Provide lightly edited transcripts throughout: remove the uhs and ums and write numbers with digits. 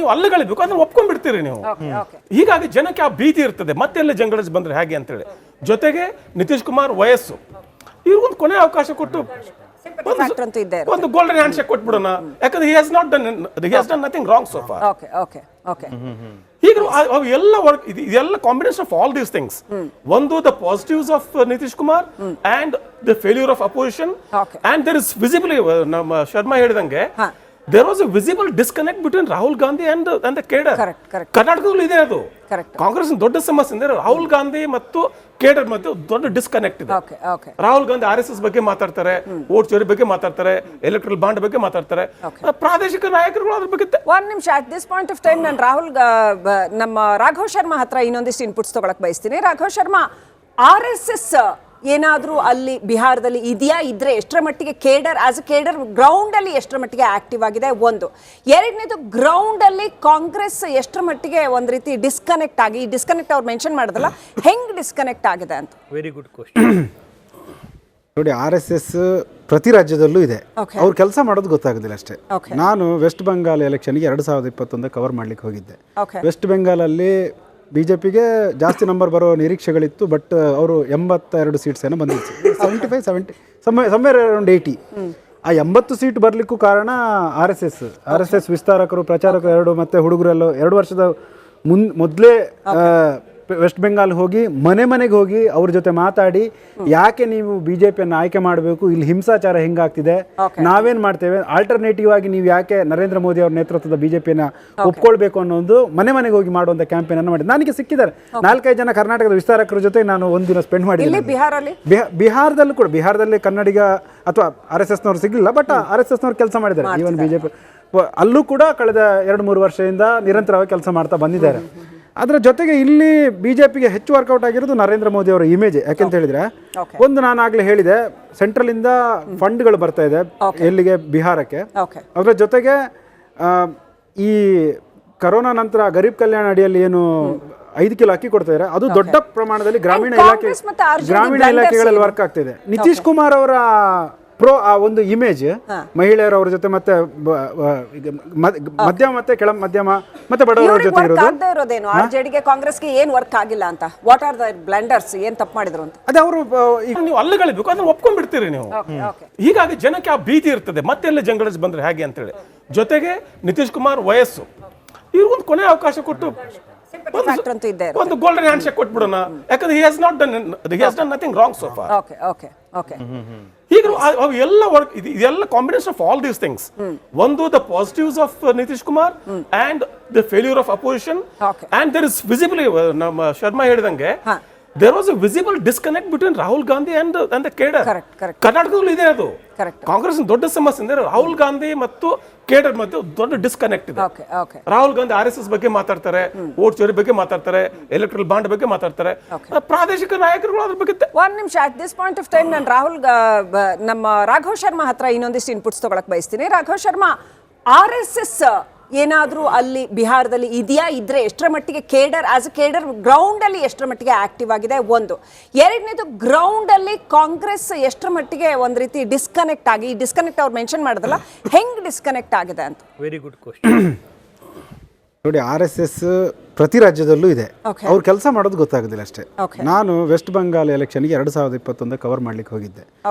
ನೀವು ಅಲ್ಲಗಳಿಬೇಕು, ಅದನ್ನ ಒಪ್ಕೊಂಡ್ಬಿಡ್ತೀರಿ ನೀವು. ಹೀಗಾಗಿ ಜನಕ್ಕೆ ಆ ಭೀತಿ ಇರ್ತದೆ, ಮತ್ತೆಲ್ಲ ಜಂಗಲ್ಸ್ ಬಂದ್ರೆ ಹೇಗೆ ಅಂತೇಳಿ. ಜೊತೆಗೆ ನಿತೀಶ್ ಕುಮಾರ್ ವಯಸ್ಸು, ಇವ್ರಿಗೊಂದು ಕೊನೆ ಅವಕಾಶ ಕೊಟ್ಟು ಒಂದು ಗೋಲ್ಡನ್ ಹ್ಯಾಂಡ್ ಶೇಕ್ ಕೊಟ್ಬಿಡೋಣ. ಯಾಕಂದ್ರೆ he has done nothing wrong so far. ಈಗ ಅವೆಲ್ಲ ವರ್ಕ್, ಇದೆಲ್ಲ combination of all these things. ಒಂದು the positives of Nitish Kumar and the failure of opposition, and there is visibly, ನಮ್ಮ ಶರ್ಮಾ ಹೇಳಿದಂಗೆ there was a visible disconnect between Rahul Gandhi and the cadre. ಕರ್ನಾಟಕದಲ್ಲಿ ಇದೆ ಅದು. ಕಾಂಗ್ರೆಸ್ ದೊಡ್ಡ ಸಮಸ್ಯೆ ಅಂದ್ರೆ ರಾಹುಲ್ ಗಾಂಧಿ ಮತ್ತು ಕೇಡರ್ ಮಧ್ಯೆ ದೊಡ್ಡ ಡಿಸ್ಕನೆಕ್ಟ್ ಇದೆ. ರಾಹುಲ್ ಗಾಂಧಿ RSS ಬಗ್ಗೆ ಮಾತಾಡ್ತಾರೆ, ವೋಟ್ ಚೋರಿ ಬಗ್ಗೆ ಮಾತಾಡ್ತಾರೆ, ಎಲೆಕ್ಟ್ರಲ್ ಬಾಂಡ್ ಬಗ್ಗೆ ಮಾತಾಡ್ತಾರೆ, ಪ್ರಾದೇಶಿಕ ನಾಯಕರುಗಳು ಅದ್ರ ಬಗ್ಗೆ. ಒಂದ್ ನಿಮಿಷ, at this point of time ನಾನು ನಮ್ಮ ರಾಘವ್ ಶರ್ಮಾ ಹತ್ರ ಇನ್ನೊಂದಿಷ್ಟು ಇನ್ಪುಟ್ಸ್ ತಗೊಳಕ್ ಬಯಸ್ತೀನಿ. ರಾಘವ್ ಶರ್ಮಾ, RSS ಏನಾದರೂ ಅಲ್ಲಿ ಬಿಹಾರದಲ್ಲಿ ಇದೆಯಾ? ಇದ್ರೆ ಎಷ್ಟರ ಮಟ್ಟಿಗೆ cadre as a cadre ground ಅಲ್ಲಿ ಎಷ್ಟರ ಮಟ್ಟಿಗೆ ಆಕ್ಟಿವ್ ಆಗಿದೆ? ಒಂದು. ಎರಡನೇದು, ಗ್ರೌಂಡ್ ಅಲ್ಲಿ ಕಾಂಗ್ರೆಸ್ ಎಷ್ಟರ ಮಟ್ಟಿಗೆ ಒಂದ್ ರೀತಿ ಡಿಸ್ಕನೆಕ್ಟ್ ಆಗಿ, ಈ ಡಿಸ್ಕನೆಕ್ಟ್ ಅವ್ರು ಮೆನ್ಷನ್ ಮಾಡಿದ್ರಲ್ಲ, ಹೆಂಗ್ ಡಿಸ್ಕನೆಕ್ಟ್ ಆಗಿದೆ ಅಂತ? Very good question. ನೋಡಿ, RSS ಪ್ರತಿ ರಾಜ್ಯದಲ್ಲೂ ಇದೆ, ಅವ್ರು ಕೆಲಸ ಮಾಡೋದು ಗೊತ್ತಾಗೋದಿಲ್ಲ ಅಷ್ಟೇ. ನಾನು ವೆಸ್ಟ್ ಬೆಂಗಾಲ್ ಎಲೆಕ್ಷನ್ಗೆ 2021 ಕವರ್ ಮಾಡ್ಲಿಕ್ಕೆ ಹೋಗಿದ್ದೆ. ವೆಸ್ಟ್ ಬೆಂಗಾಲಲ್ಲಿ BJPಗೆ ಜಾಸ್ತಿ ನಂಬರ್ ಬರೋ ನಿರೀಕ್ಷೆಗಳಿತ್ತು, ಬಟ್ ಅವರು 82 ಸೀಟ್ಸ್ ಏನೋ ಬಂದಿತ್ತು, 75, 70, ಸಮ್ವೇರ್ ಅರೌಂಡ್ 80. ಆ 80 ಸೀಟ್ ಬರಲಿಕ್ಕೂ ಕಾರಣ RSS ವಿಸ್ತಾರಕರು, ಪ್ರಚಾರಕರು ಎರಡು, ಮತ್ತು ಹುಡುಗರೆಲ್ಲ 2 ವರ್ಷದ ಮೊದಲೇ ವೆಸ್ಟ್ ಬೆಂಗಾಲ್ ಹೋಗಿ ಮನೆಗೆ ಹೋಗಿ ಅವ್ರ ಜೊತೆ ಮಾತಾಡಿ, ಯಾಕೆ ನೀವು BJPಯನ್ನು ಆಯ್ಕೆ ಮಾಡಬೇಕು, ಇಲ್ಲಿ ಹಿಂಸಾಚಾರ ಹೆಂಗಾಗ್ತಿದೆ, ನಾವೇನ್ ಮಾಡ್ತೇವೆ, ಆಲ್ಟರ್ನೇಟಿವ್ ಆಗಿ ನೀವು ಯಾಕೆ ನರೇಂದ್ರ ಮೋದಿ ಅವ್ರ ನೇತೃತ್ವದ BJPಯನ್ನು ಒಪ್ಕೊಳ್ಬೇಕು ಅನ್ನೋ ಒಂದು ಮನೆಗೆ ಹೋಗಿ ಮಾಡುವಂತ ಕ್ಯಾಂಪೇನ್ ಅನ್ನು ಮಾಡಿದೆ. ನನಗೆ ಸಿಕ್ಕಿದ್ದಾರೆ 4-5 ಜನ ಕರ್ನಾಟಕದ ವಿಸ್ತಾರಕರ ಜೊತೆ ನಾನು ಒಂದಿನ ಸ್ಪೆಂಡ್ ಮಾಡಿದ್ದೆ. ಬಿಹಾರದಲ್ಲೂ ಕೂಡ, ಬಿಹಾರದಲ್ಲಿ ಕನ್ನಡಿಗ ಅಥವಾ RSSನವ್ರು ಸಿಗಲಿಲ್ಲ, ಬಟ್ RSSನವ್ರು ಕೆಲಸ ಮಾಡಿದ್ದಾರೆ. ಈವನ್ BJP ಅಲ್ಲೂ ಕೂಡ ಕಳೆದ 2-3 ವರ್ಷದಿಂದ ನಿರಂತರವಾಗಿ ಕೆಲಸ ಮಾಡ್ತಾ ಬಂದಿದ್ದಾರೆ. ಅದರ ಜೊತೆಗೆ ಇಲ್ಲಿ BJPಗೆ ಹೆಚ್ಚು ವರ್ಕೌಟ್ ಆಗಿರೋದು ನರೇಂದ್ರ ಮೋದಿ ಅವರ ಇಮೇಜ್. ಯಾಕೆಂತ ಹೇಳಿದ್ರೆ, ಒಂದು ನಾನು ಆಗ್ಲೇ ಹೇಳಿದೆ, ಸೆಂಟ್ರಲ್ ಇಂದ ಫಂಡ್ಗಳು ಬರ್ತಾ ಇದೆ ಎಲ್ಲಿಗೆ, ಬಿಹಾರಕ್ಕೆ. ಅದರ ಜೊತೆಗೆ ಈ ಕರೋನಾ ನಂತರ ಗರೀಬ್ ಕಲ್ಯಾಣ ಅಡಿಯಲ್ಲಿ ಏನು 5 ಕಿಲೋ ಅಕ್ಕಿ ಕೊಡ್ತಾ ಇದ್ದಾರೆ, ಅದು ದೊಡ್ಡ ಪ್ರಮಾಣದಲ್ಲಿ ಗ್ರಾಮೀಣ ಇಲಾಖೆಗಳಲ್ಲಿ ವರ್ಕ್ ಆಗ್ತಿದೆ. ನಿತೀಶ್ ಕುಮಾರ್ ಅವರ ಆ ಒಂದು ಇಮೇಜ್ ಮಹಿಳೆಯರ ಅವ್ರ ಜೊತೆ, ಮತ್ತೆ ಮಧ್ಯಮ ಮತ್ತೆ ಕೆಳ ಮಧ್ಯಮ ಮತ್ತೆ ಬಡವರ ಜೊತೆ ಇರೋದೇನು, RJDಗೆ ಕಾಂಗ್ರೆಸ್ಗೆ ಏನ್ ವರ್ಕ್ ಆಗಿಲ್ಲ ಅಂತ, ವಾಟ್ ಆರ್ ದ ಬ್ಲಂಡರ್ಸ್, ಏನ್ ತಪ್ಪು ಮಾಡಿದ್ರು ಅಂತ? ಅದೇ ಅವರು ನೀವು ಅಲ್ಲಗಳಿಬೇಕು, ಅದನ್ನ ಒಪ್ಕೊಂಡ್ಬಿಡ್ತೀರಿ ನೀವು. ಹೀಗಾಗಿ ಜನಕ್ಕೆ ಆ ಭೀತಿ ಇರ್ತದೆ, ಮತ್ತೆಲ್ಲ ಜಂಗಲ್ಸ್ ಬಂದ್ರೆ ಹೇಗೆ ಅಂತೇಳಿ. ಜೊತೆಗೆ ನಿತೀಶ್ ಕುಮಾರ್ ವಯಸ್ಸು, ಇವ್ರಿಗೊಂದು ಕೊನೆ ಅವಕಾಶ ಕೊಟ್ಟು ಒಂದು ಗೋಲ್ಡನ್ ಹ್ಯಾಂಡ್ ಶೇಕ್ ಕೊಟ್ಬಿಡೋಣ. ಯಾಕಂದ್ರೆ he has done nothing wrong so far. ಈಗ ಅವೆಲ್ಲ ವರ್ಕ್, ಇದೆಲ್ಲ combination of all these things. ಒಂದು the positives of Nitish Kumar and the failure of opposition, and there is visibly, ನಮ್ಮ ಶರ್ಮಾ ಹೇಳಿದಂಗೆ there was a visible disconnect between Rahul Gandhi and the cadre. ಕರ್ನಾಟಕದಲ್ಲಿ ಇದೆ ಅದು. ಕಾಂಗ್ರೆಸ್ ದೊಡ್ಡ ಸಮಸ್ಯೆ ಅಂದ್ರೆ ರಾಹುಲ್ ಗಾಂಧಿ ಮತ್ತು ಕೇಡರ್ ಮಧ್ಯೆ ದೊಡ್ಡ ಡಿಸ್ಕನೆಕ್ಟ್ ಇದೆ. ರಾಹುಲ್ ಗಾಂಧಿ RSS ಬಗ್ಗೆ ಮಾತಾಡ್ತಾರೆ, ವೋಟ್ ಚೋರಿ ಬಗ್ಗೆ ಮಾತಾಡ್ತಾರೆ, ಎಲೆಕ್ಟ್ರಲ್ ಬಾಂಡ್ ಬಗ್ಗೆ ಮಾತಾಡ್ತಾರೆ, ಪ್ರಾದೇಶಿಕ ನಾಯಕರುಗಳು ಅದ್ರ ಬಗ್ಗೆ. ಒಂದ್ ನಿಮಿಷ, at this point of time ನಾನು ನಮ್ಮ ರಾಘವ್ ಶರ್ಮಾ ಹತ್ರ ಇನ್ನೊಂದಿಷ್ಟು ಇನ್ಪುಟ್ಸ್ ತಗೊಳಕ್ ಬಯಸ್ತೀನಿ. ರಾಘವ್ ಶರ್ಮಾ, RSS ಏನಾದರೂ ಅಲ್ಲಿ ಬಿಹಾರದಲ್ಲಿ ಇದೆಯಾ? ಇದ್ರೆ ಎಷ್ಟರ ಮಟ್ಟಿಗೆ cadre as a cadre ground ಅಲ್ಲಿ ಎಷ್ಟರ ಮಟ್ಟಿಗೆ ಆಕ್ಟಿವ್ ಆಗಿದೆ? ಒಂದು. ಎರಡನೇದು, ಗ್ರೌಂಡ್ ಅಲ್ಲಿ ಕಾಂಗ್ರೆಸ್ ಎಷ್ಟರ ಮಟ್ಟಿಗೆ ಒಂದ್ ರೀತಿ ಡಿಸ್ಕನೆಕ್ಟ್ ಆಗಿ, ಈ ಡಿಸ್ಕನೆಕ್ಟ್ ಅವ್ರು ಮೆನ್ಷನ್ ಮಾಡಿದ್ರಲ್ಲ, ಹೆಂಗ್ ಡಿಸ್ಕನೆಕ್ಟ್ ಆಗಿದೆ ಅಂತ? Very good question. ನೋಡಿ, RSS ಪ್ರತಿ ರಾಜ್ಯದಲ್ಲೂ ಇದೆ, ಅವ್ರು ಕೆಲಸ ಮಾಡೋದು ಗೊತ್ತಾಗೋದಿಲ್ಲ ಅಷ್ಟೇ. ನಾನು ವೆಸ್ಟ್ ಬೆಂಗಾಲ್ ಎಲೆಕ್ಷನ್ಗೆ 2021 ಕವರ್ ಮಾಡ್ಲಿಕ್ಕೆ ಹೋಗಿದ್ದೆ.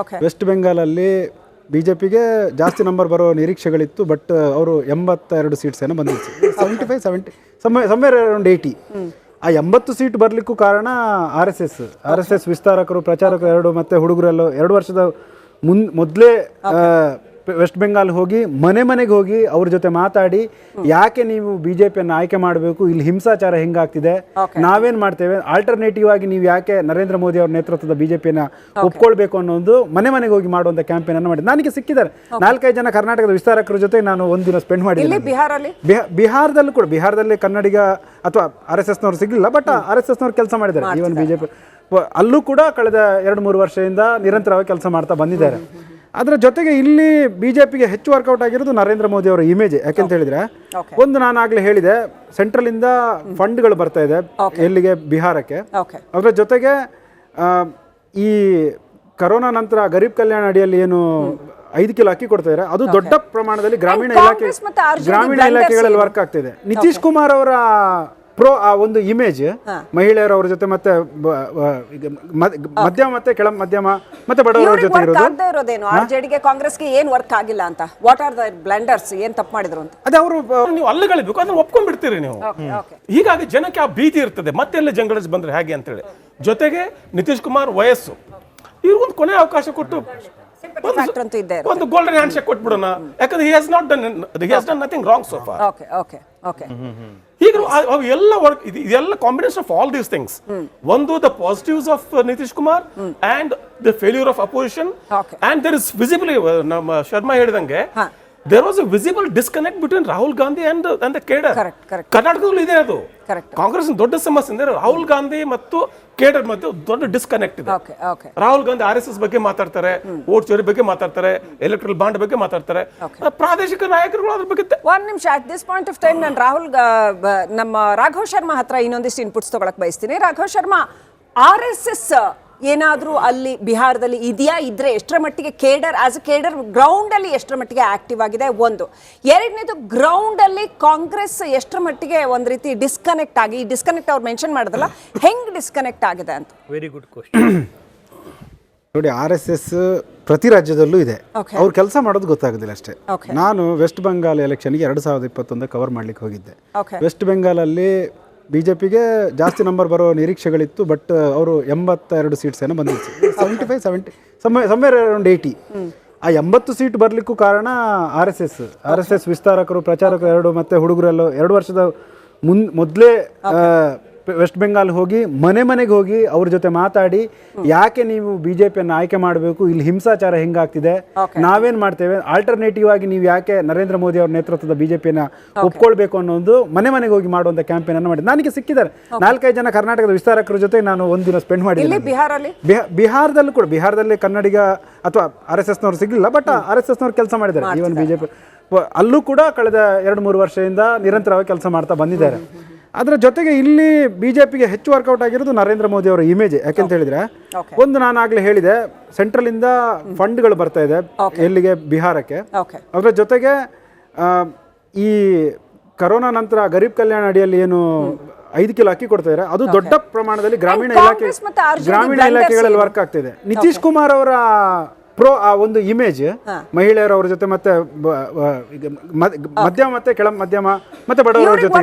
ವೆಸ್ಟ್ ಬೆಂಗಾಲಲ್ಲಿ BJPಗೆ ಜಾಸ್ತಿ ನಂಬರ್ ಬರೋ ನಿರೀಕ್ಷೆಗಳಿತ್ತು, ಬಟ್ ಅವರು 82 ಸೀಟ್ಸ್ ಏನೋ ಬಂದಿತ್ತು, 75, 70, ಸಮ್ವೇರ್ ಅರೌಂಡ್ 80. ಆ 80 ಸೀಟ್ ಬರಲಿಕ್ಕೂ ಕಾರಣ RSS ವಿಸ್ತಾರಕರು, ಪ್ರಚಾರಕರು ಎರಡು, ಮತ್ತೆ ಹುಡುಗರೆಲ್ಲ 2 ವರ್ಷದ ಮೊದಲೇ ವೆಸ್ಟ್ ಬೆಂಗಾಲ್ ಹೋಗಿ ಮನೆಗೆ ಹೋಗಿ ಅವ್ರ ಜೊತೆ ಮಾತಾಡಿ, ಯಾಕೆ ನೀವು BJPಯನ್ನು ಆಯ್ಕೆ ಮಾಡಬೇಕು, ಇಲ್ಲಿ ಹಿಂಸಾಚಾರ ಹೆಂಗಾಗ್ತಿದೆ, ನಾವೇನ್ ಮಾಡ್ತೇವೆ, ಆಲ್ಟರ್ನೇಟಿವ್ ಆಗಿ ನೀವು ಯಾಕೆ ನರೇಂದ್ರ ಮೋದಿ ಅವ್ರ ನೇತೃತ್ವದ BJPಯನ್ನು ಒಪ್ಕೊಳ್ಬೇಕು ಅನ್ನೋ ಒಂದು ಮನೆಗೆ ಹೋಗಿ ಮಾಡುವಂತ ಕ್ಯಾಂಪೇನ್ ಅನ್ನು ಮಾಡಿದೆ. ನನಗೆ ಸಿಕ್ಕಿದ್ದಾರೆ 4-5 ಜನ ಕರ್ನಾಟಕದ ವಿಸ್ತಾರಕರ ಜೊತೆ ನಾನು ಒಂದಿನ ಸ್ಪೆಂಡ್ ಮಾಡಿದ್ದೆ. ಬಿಹಾರದಲ್ಲೂ ಕೂಡ, ಬಿಹಾರದಲ್ಲಿ ಕನ್ನಡಿಗ ಅಥವಾ RSSನವ್ರು ಸಿಗಲಿಲ್ಲ, ಬಟ್ RSSನವ್ರು ಕೆಲಸ ಮಾಡಿದ್ದಾರೆ. ಈವನ್ BJP ಅಲ್ಲೂ ಕೂಡ ಕಳೆದ 2-3 ವರ್ಷದಿಂದ ನಿರಂತರವಾಗಿ ಕೆಲಸ ಮಾಡ್ತಾ ಬಂದಿದ್ದಾರೆ. ಅದರ ಜೊತೆಗೆ ಇಲ್ಲಿ BJPಗೆ ಹೆಚ್ಚು ವರ್ಕೌಟ್ ಆಗಿರೋದು ನರೇಂದ್ರ ಮೋದಿ ಅವರ ಇಮೇಜ್. ಯಾಕೆಂತ ಹೇಳಿದ್ರೆ, ಒಂದು ನಾನು ಆಗ್ಲೇ ಹೇಳಿದೆ, ಸೆಂಟ್ರಲ್ ಇಂದ ಫಂಡ್ಗಳು ಬರ್ತಾ ಇದೆ ಎಲ್ಲಿಗೆ, ಬಿಹಾರಕ್ಕೆ. ಅದರ ಜೊತೆಗೆ ಈ ಕರೋನಾ ನಂತರ ಗರೀಬ್ ಕಲ್ಯಾಣ ಅಡಿಯಲ್ಲಿ ಏನು 5 ಕಿಲೋ ಅಕ್ಕಿ ಕೊಡ್ತಾ ಇದ್ದಾರೆ. ಅದು ದೊಡ್ಡ ಪ್ರಮಾಣದಲ್ಲಿ ಗ್ರಾಮೀಣ And ಇಲಾಖೆ Congress ಮತ್ತೆ RJD ಗ್ರಾಮೀಣ blunders ಇಲಾಖೆಗಳಲ್ಲಿ ಏನು? ವರ್ಕ್ ಆಗ್ತಿದೆ. ನಿತೀಶ್ ಕುಮಾರ್ ಅವರ ಆ ಒಂದು ಇಮೇಜ್ ಮಹಿಳೆಯರ ಅವ್ರ ಜೊತೆ ಮತ್ತೆ ಮಧ್ಯಮ ಮತ್ತೆ ಕೆಳ ಮಧ್ಯಮ ಮತ್ತೆ ಬಡವರ ಜೊತೆ ವರ್ಕ್ ಇರೋದು ಆಗದೆ ಇರೋದೇನು ಆರ್ಜೆಡಿಗೆ ಕಾಂಗ್ರೆಸ್ಗೆ ಏನ್ ವರ್ಕ್ ಆಗಿಲ್ಲ ಅಂತ? What are the blunders? ಏನ್ ತಪ್ಪು ಮಾಡಿದ್ರು ಅಂತ? ಅದೇ ಅವರು ನೀವು ಅಲ್ಲಗಳಿಬೇಕು ಅದನ್ನ ಒಪ್ಕೊಂಡ್ಬಿಡ್ತೀರಿ ನೀವು. ಹೀಗಾಗಿ ಜನಕ್ಕೆ ಆ ಭೀತಿ ಇರ್ತದೆ ಮತ್ತೆಲ್ಲ ಜಂಗಲ್ಸ್ ಬಂದ್ರೆ ಹೇಗೆ ಅಂತೇಳಿ. ಜೊತೆಗೆ ನಿತೀಶ್ ಕುಮಾರ್ ವಯಸ್ಸು, ಇವ್ರಿಗೊಂದು ಕೊನೆ ಅವಕಾಶ ಕೊಟ್ಟು ಫ್ಯಾಕ್ಟರ್ ಅಂತೂ ಇದ್ದೇ ಇರುತ್ತೆ. ಒಂದು ಗೋಲ್ಡನ್ ಹ್ಯಾಂಡ್ ಶೇಕ್ ಕೊಟ್ಬಿಡೋಣ. ಯಾಕಂದ್ರೆ he has done nothing wrong so far. Okay okay okay ಈಗ ಅವು ಎಲ್ಲ ವರ್ಕ್ ಇದೆಲ್ಲ combination of all these things. ಒಂದು the positives of Nitish Kumar and the failure of opposition and there is visibly ನಮ್ಮ ಶರ್ಮಾ ಹೇಳಿದಂಗೆ there was a visible disconnect between Rahul Gandhi and the cadre. ಕರ್ನಾಟಕದಲ್ಲಿ ಇದೆ ಅದು. ಕಾಂಗ್ರೆಸ್ ದೊಡ್ಡ ಸಮಸ್ಯೆ ಅಂದ್ರೆ ರಾಹುಲ್ ಗಾಂಧಿ ಮತ್ತು ಕೇಡರ್ ಮಧ್ಯೆ ದೊಡ್ಡ ಡಿಸ್ಕನೆಕ್ಟ್ ಇದೆ. ರಾಹುಲ್ ಗಾಂಧಿ RSS ಬಗ್ಗೆ ಮಾತಾಡ್ತಾರೆ, ವೋಟ್ ಚೋರಿ ಬಗ್ಗೆ ಮಾತಾಡ್ತಾರೆ, ಎಲೆಕ್ಟ್ರಲ್ ಬಾಂಡ್ ಬಗ್ಗೆ ಮಾತಾಡ್ತಾರೆ. ಪ್ರಾದೇಶಿಕ ನಾಯಕರುಗಳು ಅದ್ರ ಬಗ್ಗೆ ಒಂದ್ ನಿಮಿಷ. At this point of time ನಾನು ನಮ್ಮ ರಾಘವ್ ಶರ್ಮಾ ಹತ್ರ ಇನ್ನೊಂದಿಷ್ಟು ಇನ್ಪುಟ್ಸ್ ತಗೊಳಕ್ ಬಯಸ್ತೀನಿ. ರಾಘವ್ ಶರ್ಮಾ, RSS ಏನಾದ್ರೂ ಅಲ್ಲಿ ಬಿಹಾರದಲ್ಲಿ ಇದೆಯಾ? ಇದ್ರೆ ಎಷ್ಟರ ಮಟ್ಟಿಗೆ cadre as a cadre ground ಅಲ್ಲಿ ಎಷ್ಟರ ಮಟ್ಟಿಗೆ ಆಕ್ಟಿವ್ ಆಗಿದೆ? ಒಂದು. ಎರಡನೇದು, ಗ್ರೌಂಡ್ ಅಲ್ಲಿ ಕಾಂಗ್ರೆಸ್ ಎಷ್ಟರ ಮಟ್ಟಿಗೆ ಒಂದ್ ರೀತಿ ಡಿಸ್ಕನೆಕ್ಟ್ ಆಗಿ, ಈ ಡಿಸ್ಕನೆಕ್ಟ್ ಅವ್ರು ಮೆನ್ಷನ್ ಮಾಡೋದಲ್ಲ, ಹೆಂಗ್ ಡಿಸ್ಕನೆಕ್ಟ್ ಆಗಿದೆ ಅಂತ? Very good question. ನೋಡಿ, RSS ಪ್ರತಿ ರಾಜ್ಯದಲ್ಲೂ ಇದೆ. ಅವ್ರು ಕೆಲಸ ಮಾಡೋದು ಗೊತ್ತಾಗೋದಿಲ್ಲ ಅಷ್ಟೇ. ನಾನು ವೆಸ್ಟ್ ಬೆಂಗಾಲ್ ಎಲೆಕ್ಷನ್ಗೆ 2021 ಕವರ್ ಮಾಡ್ಲಿಕ್ಕೆ ಹೋಗಿದ್ದೆ. ವೆಸ್ಟ್ ಬೆಂಗಾಲಲ್ಲಿ ಬಿಜೆಪಿಗೆ ಜಾಸ್ತಿ ನಂಬರ್ ಬರೋ ನಿರೀಕ್ಷೆಗಳಿತ್ತು. ಬಟ್ ಅವರು 82 ಸೀಟ್ಸ್ ಏನೋ ಬಂದಿತ್ತು. 75 70 ಸಮ್ವೇರ್ ಅರೌಂಡ್ 80. ಆ 80 ಸೀಟ್ ಬರಲಿಕ್ಕೂ ಕಾರಣ RSS ವಿಸ್ತಾರಕರು, ಪ್ರಚಾರಕರು ಎರಡು ಮತ್ತೆ ಹುಡುಗರೆಲ್ಲ 2 ವರ್ಷದ ಮೊದಲೇ ವೆಸ್ಟ್ ಬೆಂಗಾಲ್ ಹೋಗಿ ಮನೆಗೆ ಹೋಗಿ ಅವ್ರ ಜೊತೆ ಮಾತಾಡಿ, ಯಾಕೆ ನೀವು ಬಿಜೆಪಿಯನ್ನು ಆಯ್ಕೆ ಮಾಡಬೇಕು, ಇಲ್ಲಿ ಹಿಂಸಾಚಾರ ಹೆಂಗಾಗ್ತಿದೆ, ನಾವೇನ್ ಮಾಡ್ತೇವೆ, ಆಲ್ಟರ್ನೇಟಿವ್ ಆಗಿ ನೀವು ಯಾಕೆ ನರೇಂದ್ರ ಮೋದಿ ಅವ್ರ ನೇತೃತ್ವದ ಬಿಜೆಪಿಯನ್ನ ಒಪ್ಕೊಳ್ಬೇಕು ಅನ್ನೋ ಒಂದು ಮನೆಗೆ ಹೋಗಿ ಮಾಡುವಂತ ಕ್ಯಾಂಪೇನ್ ಅನ್ನು ಮಾಡಿದೆ. ನನಗೆ ಸಿಕ್ಕಿದ್ದಾರೆ 4-5 ಜನ ಕರ್ನಾಟಕದ ವಿಸ್ತಾರಕರ ಜೊತೆ ನಾನು ಒಂದಿನ ಸ್ಪೆಂಡ್ ಮಾಡಿದ್ದೀನಿ. ಬಿಹಾರದಲ್ಲೂ ಕೂಡ, ಬಿಹಾರದಲ್ಲಿ ಕನ್ನಡಿಗ ಅಥವಾ RSS ನವರು ಸಿಗಲಿಲ್ಲ, ಬಟ್ RSS ನವರು ಕೆಲಸ ಮಾಡಿದ್ದಾರೆ. ಈವನ್ ಬಿಜೆಪಿ ಅಲ್ಲೂ ಕೂಡ ಕಳೆದ 2-3 ವರ್ಷದಿಂದ ನಿರಂತರವಾಗಿ ಕೆಲಸ ಮಾಡ್ತಾ ಬಂದಿದ್ದಾರೆ. ಅದರ ಜೊತೆಗೆ ಇಲ್ಲಿ ಬಿಜೆಪಿಗೆ ಹೆಚ್ಚು ವರ್ಕೌಟ್ ಆಗಿರೋದು ನರೇಂದ್ರ ಮೋದಿ ಅವರ ಇಮೇಜ್. ಯಾಕೆಂತ ಹೇಳಿದ್ರೆ, ಒಂದು ನಾನು ಆಗ್ಲೇ ಹೇಳಿದೆ, ಸೆಂಟ್ರಲ್ ಇಂದ ಫಂಡ್ಗಳು ಬರ್ತಾ ಇದೆ ಎಲ್ಲಿಗೆ, ಬಿಹಾರಕ್ಕೆ. ಅದರ ಜೊತೆಗೆ ಈ ಕರೋನಾ ನಂತರ ಗರೀಬ್ ಕಲ್ಯಾಣ ಅಡಿಯಲ್ಲಿ ಏನು 5 ಕಿಲೋ ಅಕ್ಕಿ ಕೊಡ್ತಾ ಇದ್ದಾರೆ, ಅದು ದೊಡ್ಡ ಪ್ರಮಾಣದಲ್ಲಿ ಗ್ರಾಮೀಣ ಇಲಾಖೆಗಳಲ್ಲಿ ವರ್ಕ್ ಆಗ್ತಿದೆ. ನಿತೀಶ್ ಕುಮಾರ್ ಅವರ ಆ ಒಂದು ಇಮೇಜ್ ಮಹಿಳೆಯರ ಅವ್ರ ಜೊತೆ ಮತ್ತೆ ಮಧ್ಯಮ ಮತ್ತೆ ಕೆಳ ಮಧ್ಯಮ ಮತ್ತೆ ಬಡವರ ಜೊತೆ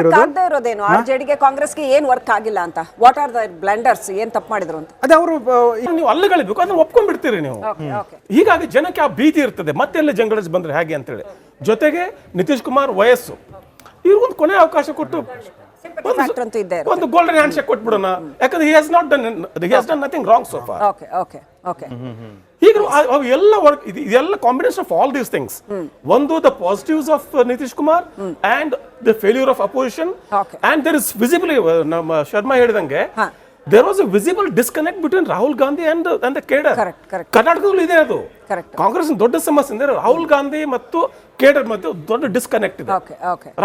ಇರೋದೇನು? ಆರ್ಜೆಡಿಗೆ ಕಾಂಗ್ರೆಸ್ಗೆ ಏನ್ ವರ್ಕ್ ಆಗಿಲ್ಲ ಅಂತ? What are the blunders? ಏನ್ ತಪ್ಪು ಮಾಡಿದ್ರು ಅಂತ? ಅದೇ ಅವರು ನೀವು ಅಲ್ಲಗಳಿಬೇಕು ಅದನ್ನ ಒಪ್ಕೊಂಡ್ಬಿಡ್ತೀರಿ ನೀವು. ಹೀಗಾಗಿ ಜನಕ್ಕೆ ಆ ಭೀತಿ ಇರ್ತದೆ ಮತ್ತೆಲ್ಲ ಜಂಗಲ್ಸ್ ಬಂದ್ರೆ ಹೇಗೆ ಅಂತೇಳಿ. ಜೊತೆಗೆ ನಿತೀಶ್ ಕುಮಾರ್ ವಯಸ್ಸು, ಇವ್ರಿಗೊಂದು ಕೊನೆ ಅವಕಾಶ ಕೊಟ್ಟು ಒಂದು ಗೋಲ್ಡನ್ ಹ್ಯಾಂಡ್ ಶೇಕ್ ಕೊಟ್ಬಿಡೋಣ. ಯಾಕಂದ್ರೆ he has done nothing wrong so far. ಈಗ ಅವು ಎಲ್ಲ ವರ್ಕ್ ಇದೆಲ್ಲ combination of all these things. ಒಂದು the positives of Nitish Kumar and the failure of opposition and there is visibly ನಮ್ಮ ಶರ್ಮಾ ಹೇಳಿದಂಗೆ there was a visible disconnect between Rahul Gandhi and the cadre. ಕರ್ನಾಟಕದಲ್ಲಿ ಇದೆ ಅದು. ಕಾಂಗ್ರೆಸ್ ದೊಡ್ಡ ಸಮಸ್ಯೆ ಅಂದ್ರೆ ರಾಹುಲ್ ಗಾಂಧಿ ಮತ್ತು ಕೇಡರ್ ಮಧ್ಯೆ ದೊಡ್ಡ ಡಿಸ್ಕನೆಕ್ಟ್ ಇದೆ.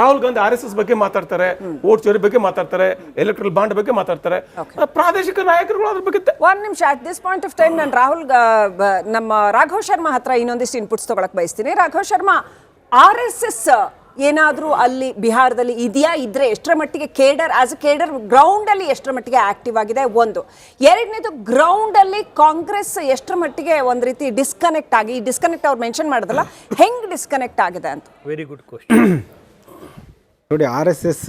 ರಾಹುಲ್ ಗಾಂಧಿ RSS ಬಗ್ಗೆ ಮಾತಾಡ್ತಾರೆ, ವೋಟ್ ಚೋರಿ ಬಗ್ಗೆ ಮಾತಾಡ್ತಾರೆ, ಎಲೆಕ್ಟ್ರಲ್ ಬಾಂಡ್ ಬಗ್ಗೆ ಮಾತಾಡ್ತಾರೆ. ಪ್ರಾದೇಶಿಕ ನಾಯಕರುಗಳು ಅದ್ರ ಬಗ್ಗೆ ಒಂದ್ ನಿಮಿಷ. At this point of time ನಾನು ನಮ್ಮ ರಾಘವ್ ಶರ್ಮಾ ಹತ್ರ ಇನ್ನೊಂದಿಷ್ಟು ಇನ್ಪುಟ್ಸ್ ತಗೊಳಕ್ ಬಯಸ್ತೀನಿ. ರಾಘವ್ ಶರ್ಮಾ, RSS ಏನಾದ್ರೂ ಅಲ್ಲಿ ಬಿಹಾರದಲ್ಲಿ ಇದೆಯಾ? ಇದ್ರೆ ಎಷ್ಟರ ಮಟ್ಟಿಗೆ cadre as a cadre ground ಅಲ್ಲಿ ಎಷ್ಟರ ಮಟ್ಟಿಗೆ ಆಕ್ಟಿವ್ ಆಗಿದೆ? ಒಂದು. ಎರಡನೇದು, ಗ್ರೌಂಡ್ ಅಲ್ಲಿ ಕಾಂಗ್ರೆಸ್ ಎಷ್ಟರ ಮಟ್ಟಿಗೆ ಒಂದ್ ರೀತಿ ಡಿಸ್ಕನೆಕ್ಟ್ ಆಗಿ, ಈ ಡಿಸ್ಕನೆಕ್ಟ್ ಅವ್ರು ಮೆನ್ಷನ್ ಮಾಡೋದಲ್ಲ, ಹೆಂಗ್ ಡಿಸ್ಕನೆಕ್ಟ್ ಆಗಿದೆ ಅಂತ? Very good question. ನೋಡಿ, RSS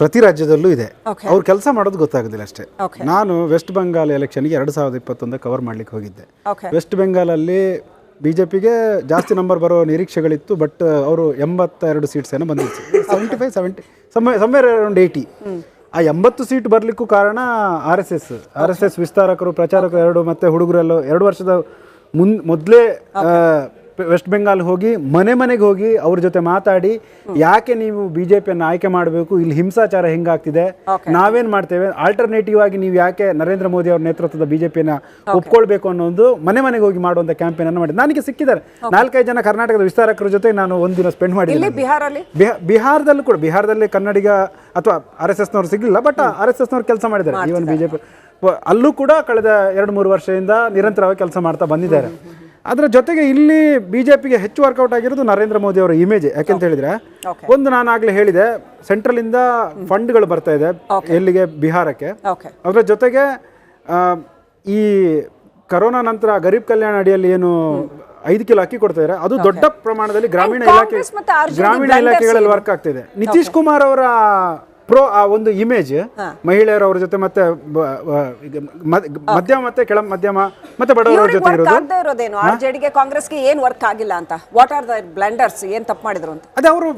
ಪ್ರತಿ ರಾಜ್ಯದಲ್ಲೂ ಇದೆ. ಅವ್ರು ಕೆಲಸ ಮಾಡೋದು ಗೊತ್ತಾಗೋದಿಲ್ಲ ಅಷ್ಟೇ. ನಾನು ವೆಸ್ಟ್ ಬೆಂಗಾಲ್ ಎಲೆಕ್ಷನ್ಗೆ 2021 ಕವರ್ ಮಾಡ್ಲಿಕ್ಕೆ ಹೋಗಿದ್ದೆ. ವೆಸ್ಟ್ ಬೆಂಗಾಲಲ್ಲಿ ಬಿಜೆಪಿಗೆ ಜಾಸ್ತಿ ನಂಬರ್ ಬರೋ ನಿರೀಕ್ಷೆಗಳಿತ್ತು. ಬಟ್ ಅವರು 82 ಸೀಟ್ಸ್ ಏನೋ ಬಂದಿತ್ತು. 75 70 ಸಮ್ವೇರ್ ಅರೌಂಡ್ 80. ಆ 80 ಸೀಟ್ ಬರಲಿಕ್ಕೂ ಕಾರಣ RSS ವಿಸ್ತಾರಕರು, ಪ್ರಚಾರಕರು ಎರಡು ಮತ್ತೆ ಹುಡುಗರೆಲ್ಲ 2 ವರ್ಷದ ಮೊದಲೇ ವೆಸ್ಟ್ ಬೆಂಗಾಲ್ ಹೋಗಿ ಮನೆಗೆ ಹೋಗಿ ಅವ್ರ ಜೊತೆ ಮಾತಾಡಿ, ಯಾಕೆ ನೀವು ಬಿಜೆಪಿಯನ್ನು ಆಯ್ಕೆ ಮಾಡಬೇಕು, ಇಲ್ಲಿ ಹಿಂಸಾಚಾರ ಹೆಂಗಾಗ್ತಿದೆ, ನಾವೇನ್ ಮಾಡ್ತೇವೆ, ಆಲ್ಟರ್ನೇಟಿವ್ ಆಗಿ ನೀವು ಯಾಕೆ ನರೇಂದ್ರ ಮೋದಿ ಅವ್ರ ನೇತೃತ್ವದ ಬಿಜೆಪಿಯನ್ನ ಒಪ್ಕೊಳ್ಬೇಕು ಅನ್ನೋ ಒಂದು ಮನೆಗೆ ಹೋಗಿ ಮಾಡುವಂತ ಕ್ಯಾಂಪೇನ್ ಅನ್ನು ಮಾಡಿದೆ. ನನಗೆ ಸಿಕ್ಕಿದ್ದಾರೆ 4-5 ಜನ ಕರ್ನಾಟಕದ ವಿಸ್ತಾರಕರ ಜೊತೆ ನಾನು ಒಂದಿನ ಸ್ಪೆಂಡ್ ಮಾಡಿದ್ದೀನಿ. ಬಿಹಾರದಲ್ಲೂ ಕೂಡ, ಬಿಹಾರದಲ್ಲಿ ಕನ್ನಡಿಗ ಅಥವಾ RSS ನವರು ಸಿಗಲಿಲ್ಲ, ಬಟ್ RSS ನವರು ಕೆಲಸ ಮಾಡಿದ್ದಾರೆ. ಈವನ್ ಬಿಜೆಪಿ ಅಲ್ಲೂ ಕೂಡ ಕಳೆದ 2-3 ವರ್ಷದಿಂದ ನಿರಂತರವಾಗಿ ಕೆಲಸ ಮಾಡ್ತಾ ಬಂದಿದ್ದಾರೆ. ಅದರ ಜೊತೆಗೆ ಇಲ್ಲಿ ಬಿಜೆಪಿಗೆ ಹೆಚ್ಚು ವರ್ಕೌಟ್ ಆಗಿರೋದು ನರೇಂದ್ರ ಮೋದಿ ಅವರ ಇಮೇಜ್. ಯಾಕೆಂತ ಹೇಳಿದ್ರೆ ಒಂದು ನಾನು ಆಗ್ಲೇ ಹೇಳಿದೆ, ಸೆಂಟ್ರಲ್ ಇಂದ ಫಂಡ್ಗಳು ಬರ್ತಾ ಇದೆ ಎಲ್ಲಿಗೆ, ಬಿಹಾರಕ್ಕೆ. ಅದರ ಜೊತೆಗೆ ಈ ಕರೋನಾ ನಂತರ ಗರೀಬ್ ಕಲ್ಯಾಣ ಅಡಿಯಲ್ಲಿ ಏನು 5 ಕಿಲೋ ಅಕ್ಕಿ ಕೊಡ್ತಾ ಇದ್ದಾರೆ, ಅದು ದೊಡ್ಡ ಪ್ರಮಾಣದಲ್ಲಿ ಗ್ರಾಮೀಣ ಇಲಾಖೆಗಳಲ್ಲಿ ವರ್ಕ್ ಆಗ್ತಿದೆ. ನಿತೀಶ್ ಕುಮಾರ್ ಅವರ ಆ ಒಂದು ಇಮೇಜ್ ಮಹಿಳೆಯರ ಅವ್ರ ಜೊತೆ ಮತ್ತೆ ಮಧ್ಯಮ ಮತ್ತೆ ಕೆಳ ಮಧ್ಯಮ ಮತ್ತೆ ಬಡವರ ಜೊತೆ ಇರೋದೇನು, ಆರ್ಜೆಡಿಗೆ ಕಾಂಗ್ರೆಸ್ಗೆ ಏನ್ ವರ್ಕ್ ಆಗಿಲ್ಲ ಅಂತ, ವಾಟ್ ಆರ್ ದ ಬ್ಲೆಂಡರ್ಸ್, ಏನ್ ತಪ್ಪು ಮಾಡಿದ್ರು ಅಂತ ಅದೇ ಅವರು